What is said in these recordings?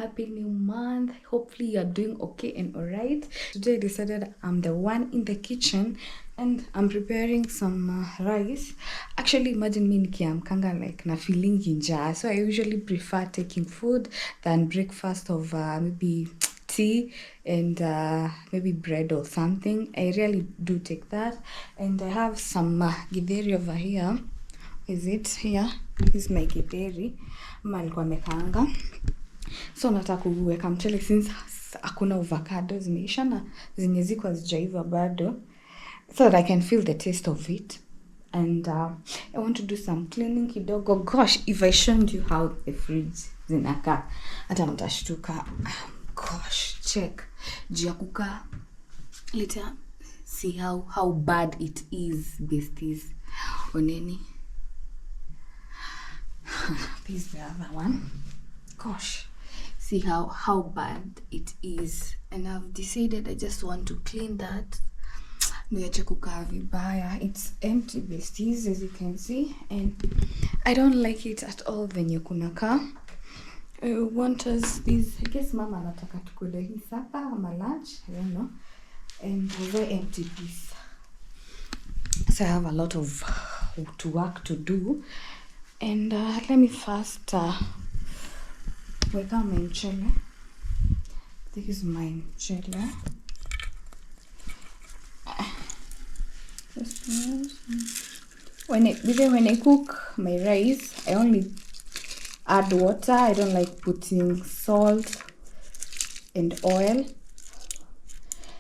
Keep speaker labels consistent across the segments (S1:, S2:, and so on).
S1: happy new month. Hopefully you're doing okay and alright. Today I decided I'm the one in the kitchen and I'm preparing some rice. Actually, imagine me nikiamkanga like na feeling njaa. So I usually prefer taking food than breakfast of maybe tea and maybe bread or something. I really do take that. And I have some githeri over here. Is it here? This is my githeri. Mama alikuwa amekaanga. So nataka kuweka mchele since hakuna avocado zimeisha na zenye ziko hazijaiva bado, so that I can feel the taste of it. And I want to do some cleaning kidogo. Gosh, if I showed you how the fridge zinakaa hata mtashtuka. Gosh, check. Jia kukaa. Later see how bad it is, besties. Oneni. This is the other one. Gosh, see how bad it is, and I've decided I just want to clean that. Niache kukaa vibaya. It's empty, besties, as you can see, and I don't like it at all venye kunakaa. I want us this. I guess mama anataka tukule hii sapa ama lunch, I don't know. And a very empty piece. So I have a lot of work to do. And let me first weka my mchele. This is my mchele. When I cook my rice, I only add water. I don't like putting salt and oil.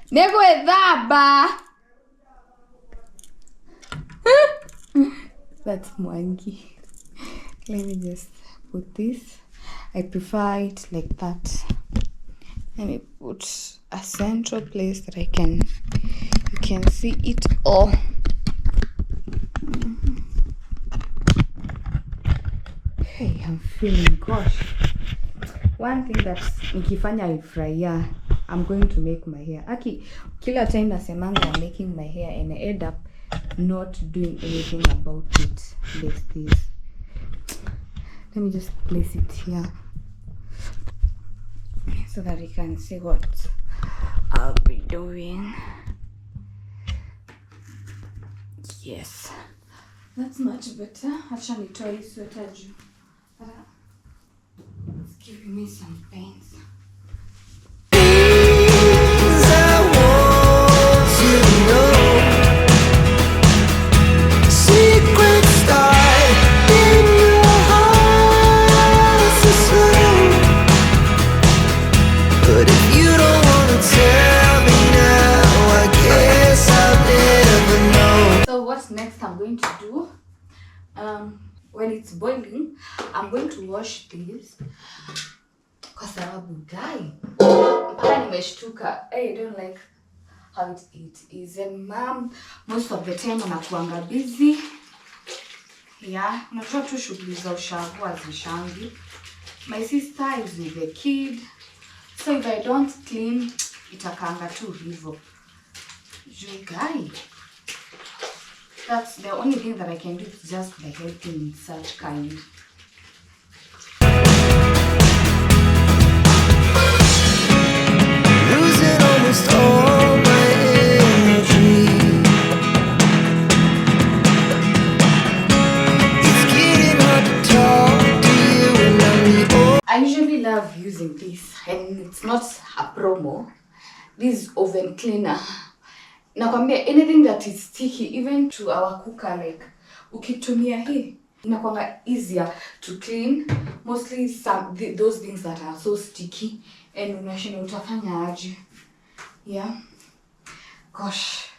S1: Nego edhaba. That's mwangi. Let me just put this. I prefer it like that. Let me put a central place that you can see it all. Hey, I'm feeling, gosh. One thing that nikifanya ifurahia, I'm going to make my hair. Aki, kila time nasemanga I'm making my hair and I end up not doing anything about it. This. Let me just place it here so that you can see what I'll be doing. Yes, that's much better. Acha nitoe hii sweater juu. It's giving me some pains. Next I'm going to do, when it's boiling, I'm going to wash this kwa sababu guy mpaka nimeshtuka. I don't like how it is, and mom most of the time anakuanga busy. Yeah, unajua tu shughuli za ushago hazishangi. My sister is with the kid, so if I don't clean itakanga tu hivyo. You guy, that's the only thing that I can do, is just the helping in such kind. Losing almost all my energy. It's getting hard to talk to you and I'm I usually love using this, and it's not a promo. This oven cleaner. Nakwambia, anything that is sticky, even to our cooker, like ukitumia hii inakuanga easier to clean. Mostly those things that are so sticky, and unashinda utafanya aje. Yeah, gosh,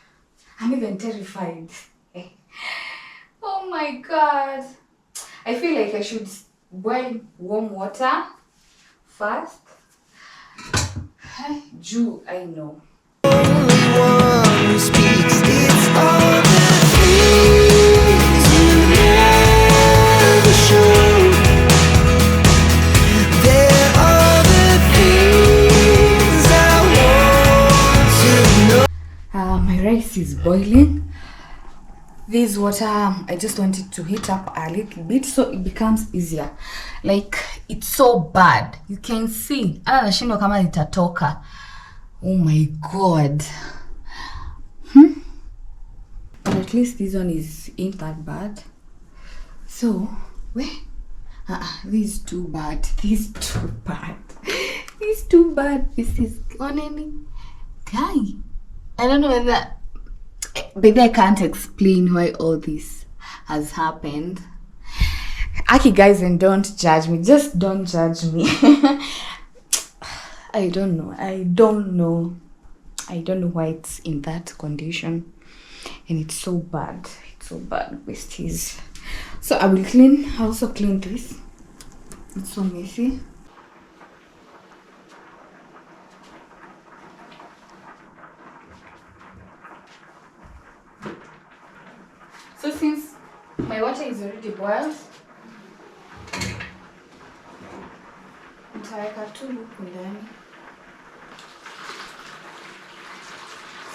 S1: I'm even terrified. Oh my god, I feel like I should boil warm water first. Juu, I know. One who speaks, it's all the things you never show. There are the things I want to know. My rice is boiling. this water, I just want it to heat up a little bit so it becomes easier. Like, it's so bad. You can see. Ana nashindwa kama litatoka. Oh my god. But at least this one ain't that bad. So, this is too bad. This is too bad. This is too bad. This is on any guy. I don't know whether, but I can't explain why all this has happened. Aki guys, and don't judge me. Just don't judge me. I don't know why it's in that condition, and it's so bad. It's so bad, besties. So I will also clean this. It's so messy. So since my water is already boiled, nitaweka tu huku ndani.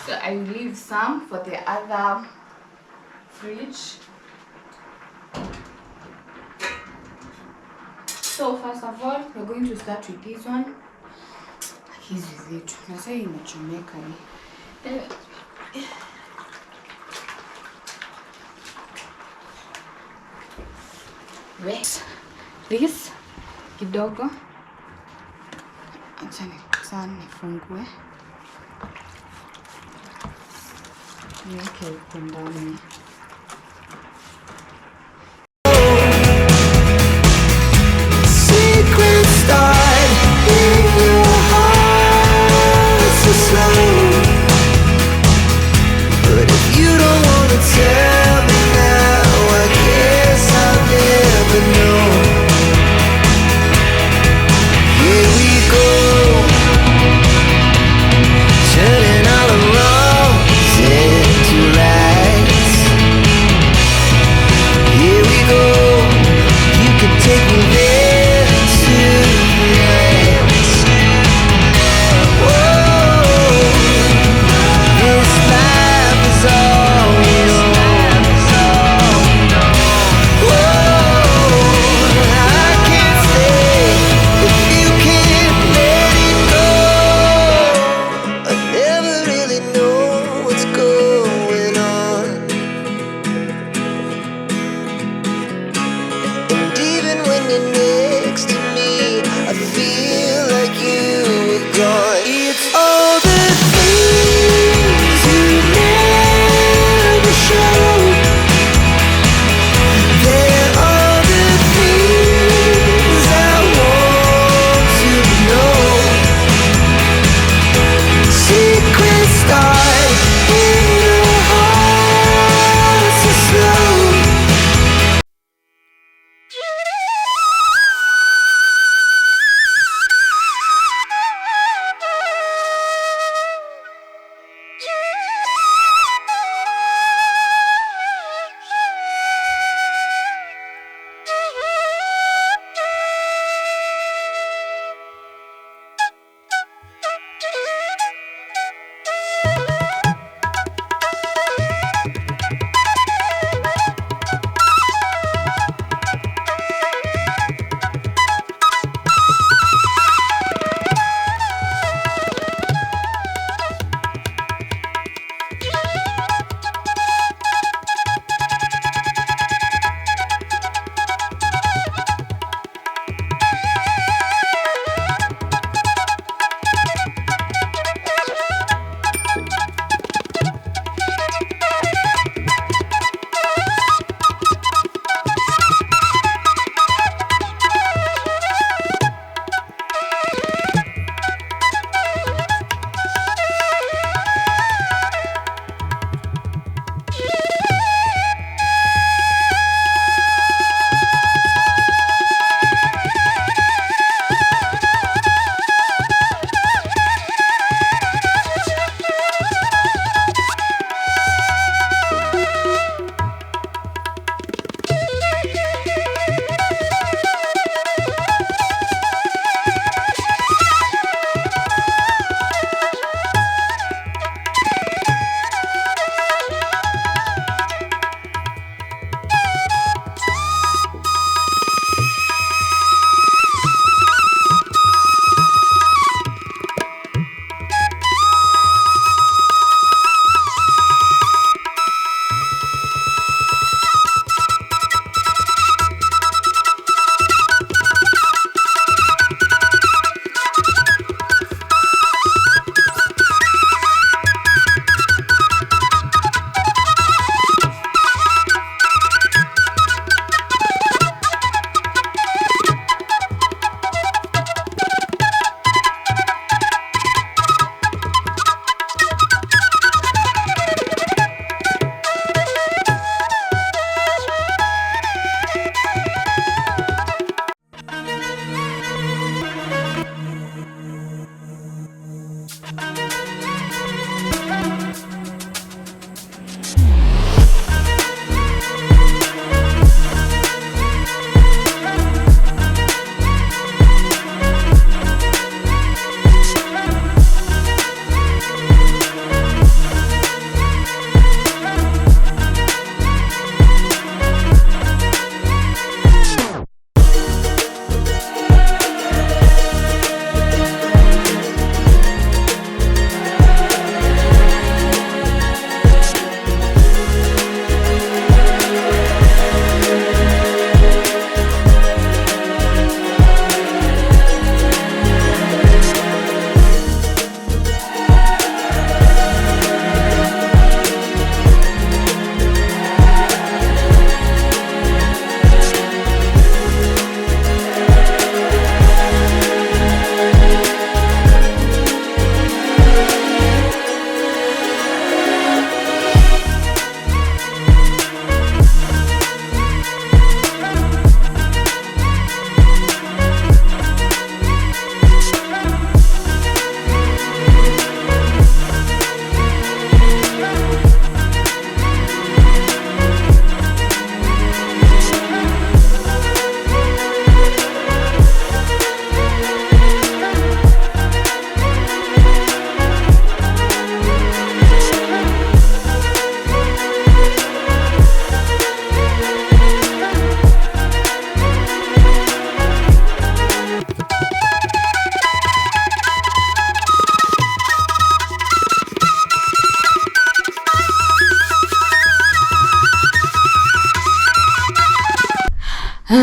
S1: So I will leave some for the other fridge. So first of all, we're going to start with this one. Hizi vitu nasa inachomeka hii. Wait, this kidogo. Acha nifungue. Niweke huko ndani.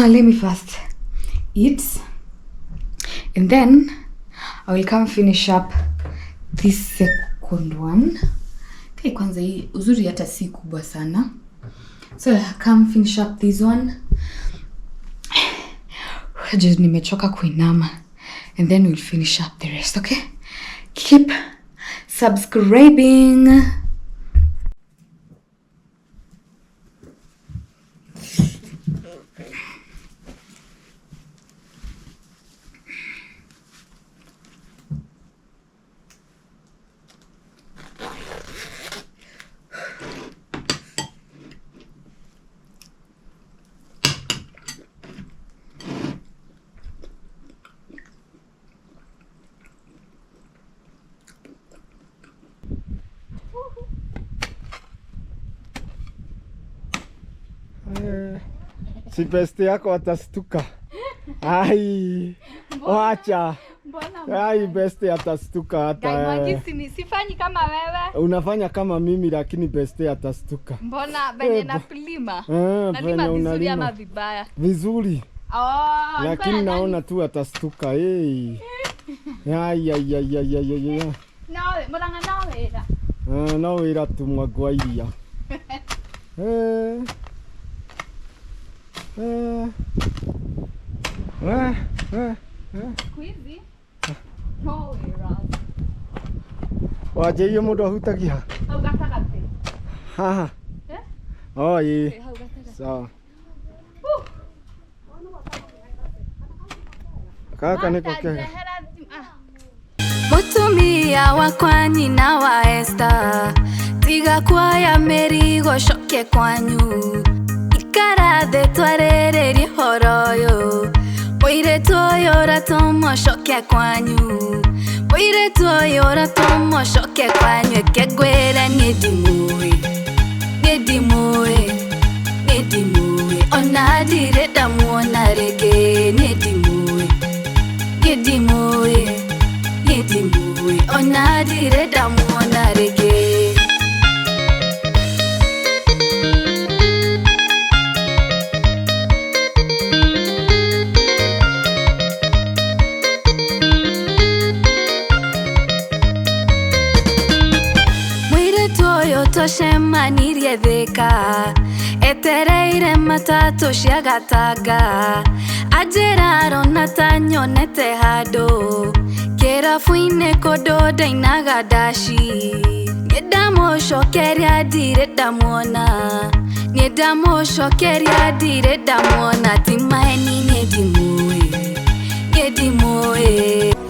S1: Let me first eat, and then I will come finish up this second one. Okay, kwanza hii uzuri hata si kubwa sana, so I come finish up this one. Just nimechoka kuinama, and then we'll finish up the rest. Okay, keep subscribing.
S2: Si beste yako atastuka. Ai. Wacha. Ai, beste atastuka hata.
S1: Sifanyi kama wewe.
S2: Unafanya kama mimi lakini beste atastuka.
S1: Mbona benye napilima? Nalima vizuri ama vibaya?
S2: Vizuri.
S1: Oh,
S2: lakini naona tu atastuka. Ai. Ai.
S1: Nawe, mbona nawe ira?
S2: Nawe ira tumwa iria.
S1: Squeezy? No, ira.
S2: Waje iyo mundu ahutagia.
S1: Hau gatagati.
S2: Haha. Oh, ye. Sawa. Kaka niko kega.
S3: Mutumia wakwa nyina wa Esther, tiga kwaya mĩrigo coke kwanyu, ikara thĩ twarĩrĩrie ũhoro ũyũ, mũirĩtu ũyũ ũratũmwo coke kwanyu, mũirĩtu ũyũ ũratũmwo coke kwanyu, eke ngwĩre niĩ ndimũĩ, ona ndirĩ ndamuona rĩngĩ, niĩ ndimũĩ, ona ndirĩ ndamuona rĩngĩ. Mũirĩtu ũyũ tũcemanirie Thĩka, etereire matatũ cia Gatanga, anjĩra arona ta nyonete handũ kĩrabu-inĩ kũndũ ndainaga ndaci, niĩ ndamũcokeria ndirĩ ndamuona, ti maheni, niĩ ndimũĩ.